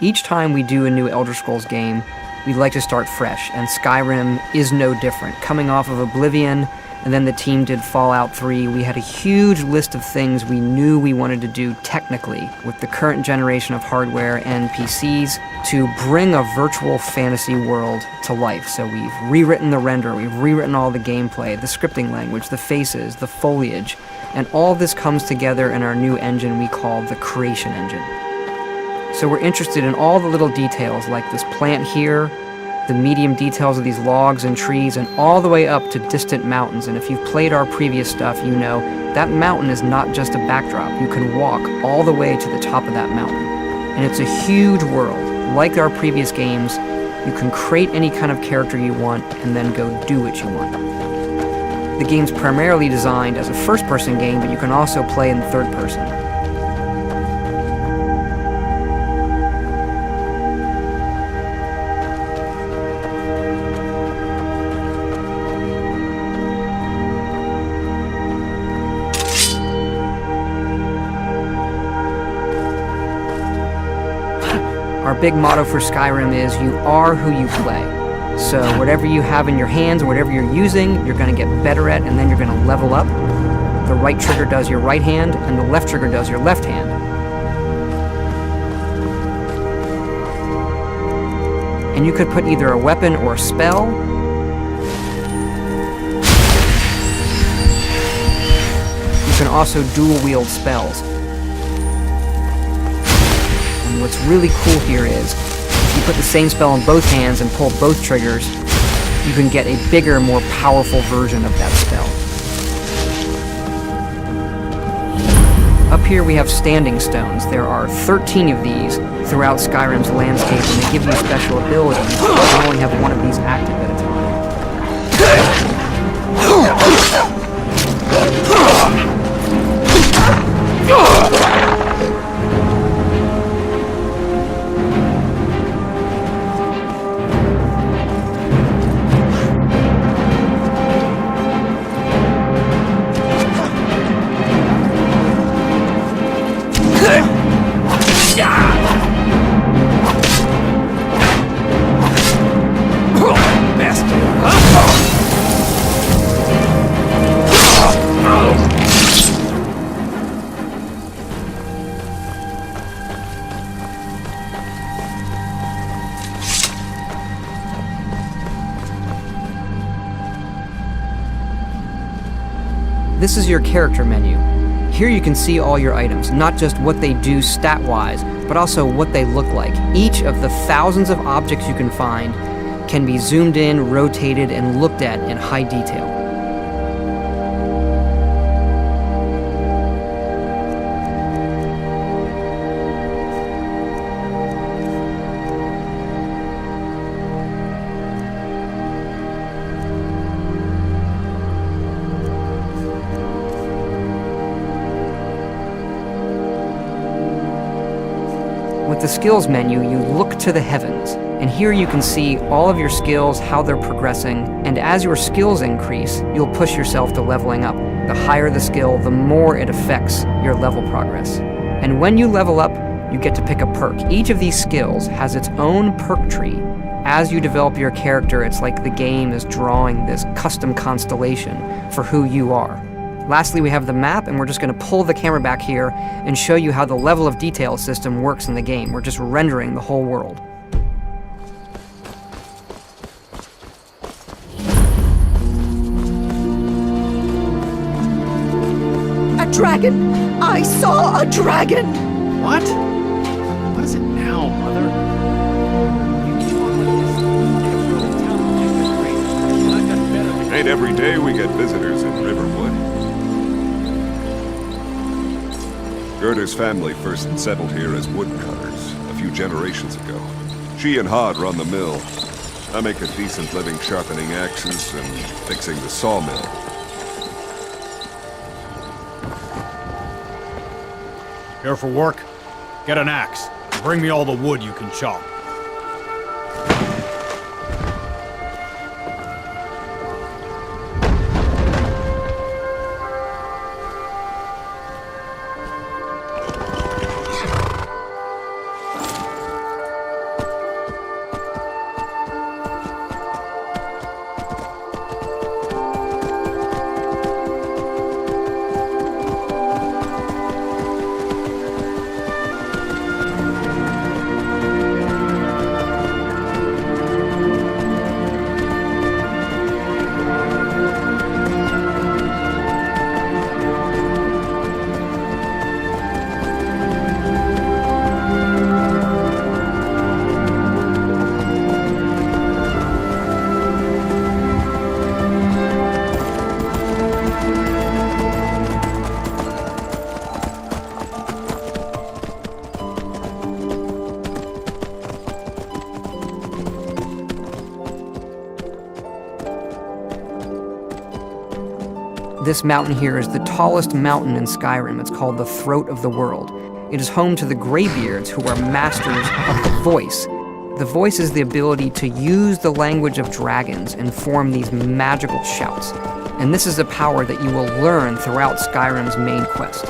Each time we do a new Elder Scrolls game, we'd like to start fresh, and Skyrim is no different. Coming off of Oblivion, and then the team did Fallout 3, we had a huge list of things we knew we wanted to do technically with the current generation of hardware and PCs to bring a virtual fantasy world to life. So we've rewritten the render, we've rewritten all the gameplay, the scripting language, the faces, the foliage, and all this comes together in our new engine we call the Creation Engine. So we're interested in all the little details like this plant here, the medium details of these logs and trees, and all the way up to distant mountains. And if you've played our previous stuff, you know that mountain is not just a backdrop. You can walk all the way to the top of that mountain. And it's a huge world. Like our previous games, you can create any kind of character you want and then go do what you want. The game's primarily designed as a first-person game, but you can also play in third person. Our big motto for Skyrim is, you are who you play. So whatever you have in your hands, or whatever you're using, you're going to get better at, and then you're going to level up. The right trigger does your right hand, and the left trigger does your left hand. And you could put either a weapon or a spell. You can also dual wield spells. What's really cool here is, if you put the same spell in both hands and pull both triggers, you can get a bigger, more powerful version of that spell. Up here we have standing stones. There are 13 of these throughout Skyrim's landscape, and they give you special abilities. You can only have one of these active at a time. This is your character menu. Here you can see all your items, not just what they do stat-wise, but also what they look like. Each of the thousands of objects you can find can be zoomed in, rotated, and looked at in high detail. With the skills menu, you look to the heavens, and here you can see all of your skills, how they're progressing, and as your skills increase, you'll push yourself to leveling up. The higher the skill, the more it affects your level progress. And when you level up, you get to pick a perk. Each of these skills has its own perk tree. As you develop your character, it's like the game is drawing this custom constellation for who you are. Lastly, we have the map, and we're just going to pull the camera back here and show you how the level of detail system works in the game. We're just rendering the whole world. A dragon! I saw a dragon! What? What is it now, Mother? Ain't every day we get visitors in Riverwood. Gerda's family first settled here as woodcutters a few generations ago. She and Hod run the mill. I make a decent living sharpening axes and fixing the sawmill. Here for work? Get an axe. Bring me all the wood you can chop. This mountain here is the tallest mountain in Skyrim. It's called the Throat of the World. It is home to the Greybeards, who are masters of the voice. The voice is the ability to use the language of dragons and form these magical shouts. And this is a power that you will learn throughout Skyrim's main quest.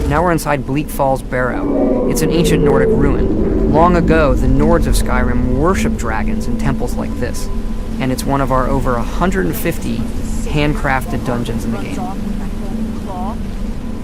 Now we're inside Bleak Falls Barrow. It's an ancient Nordic ruin. Long ago, the Nords of Skyrim worshipped dragons in temples like this, and it's one of our over 150 handcrafted dungeons in the game.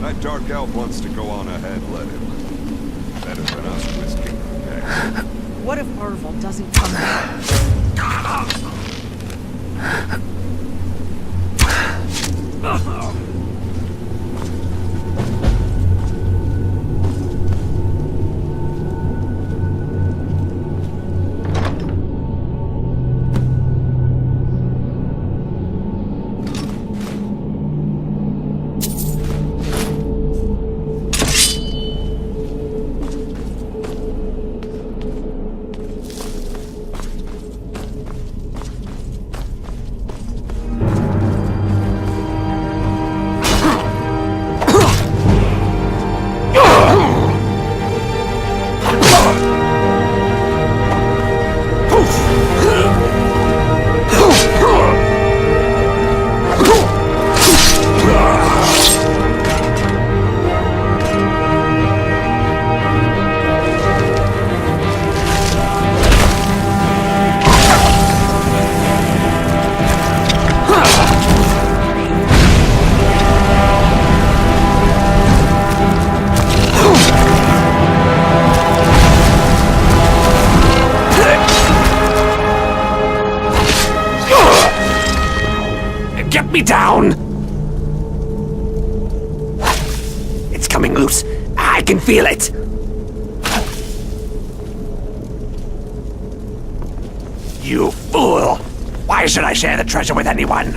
That dark elf wants to go on ahead, let him. Better than us risking the past. What if Orville doesn't come back? Get me down! It's coming loose. I can feel it! You fool! Why should I share the treasure with anyone?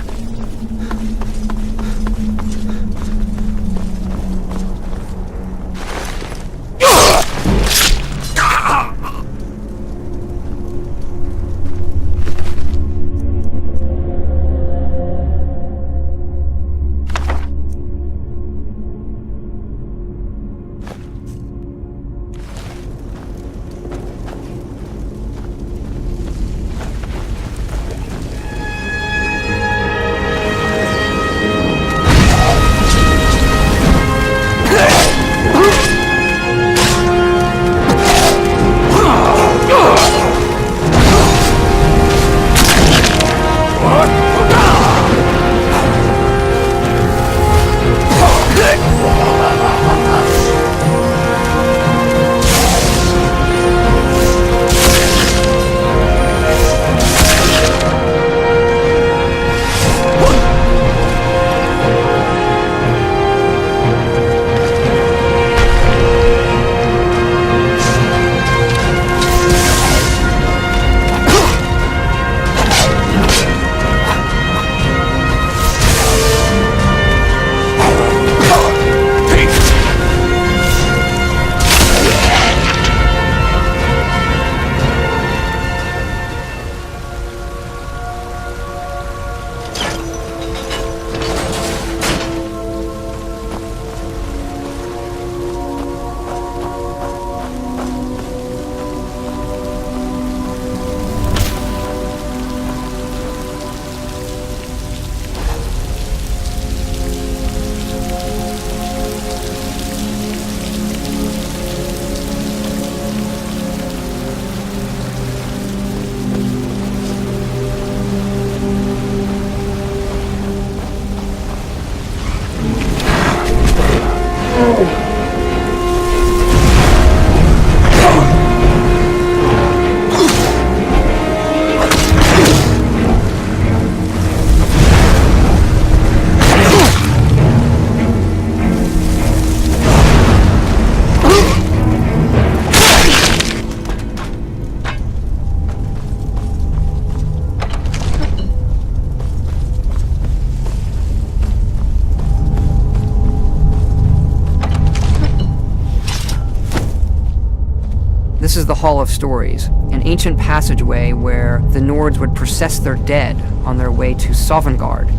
Hall of Stories, an ancient passageway where the Nords would process their dead on their way to Sovngarde,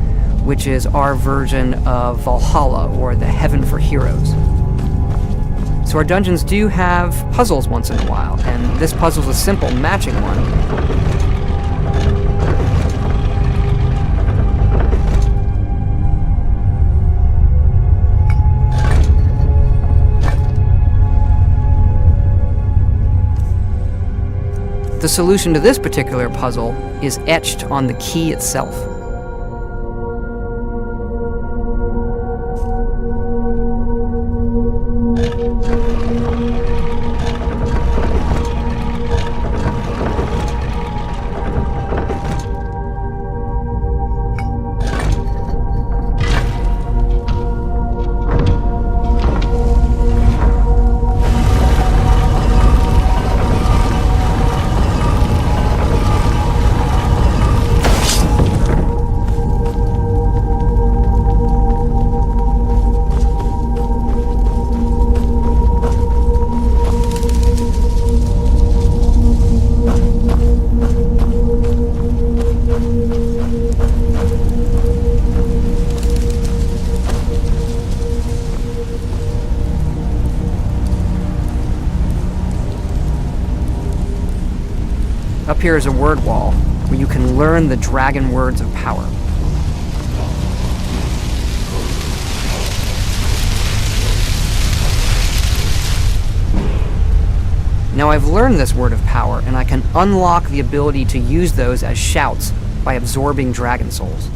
which is our version of Valhalla, or the Heaven for Heroes. So our dungeons do have puzzles once in a while, and this puzzle's a simple matching one. The solution to this particular puzzle is etched on the key itself. Up here is a word wall, where you can learn the dragon words of power. Now I've learned this word of power, and I can unlock the ability to use those as shouts by absorbing dragon souls.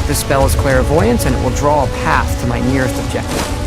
This spell is clairvoyance, and it will draw a path to my nearest objective.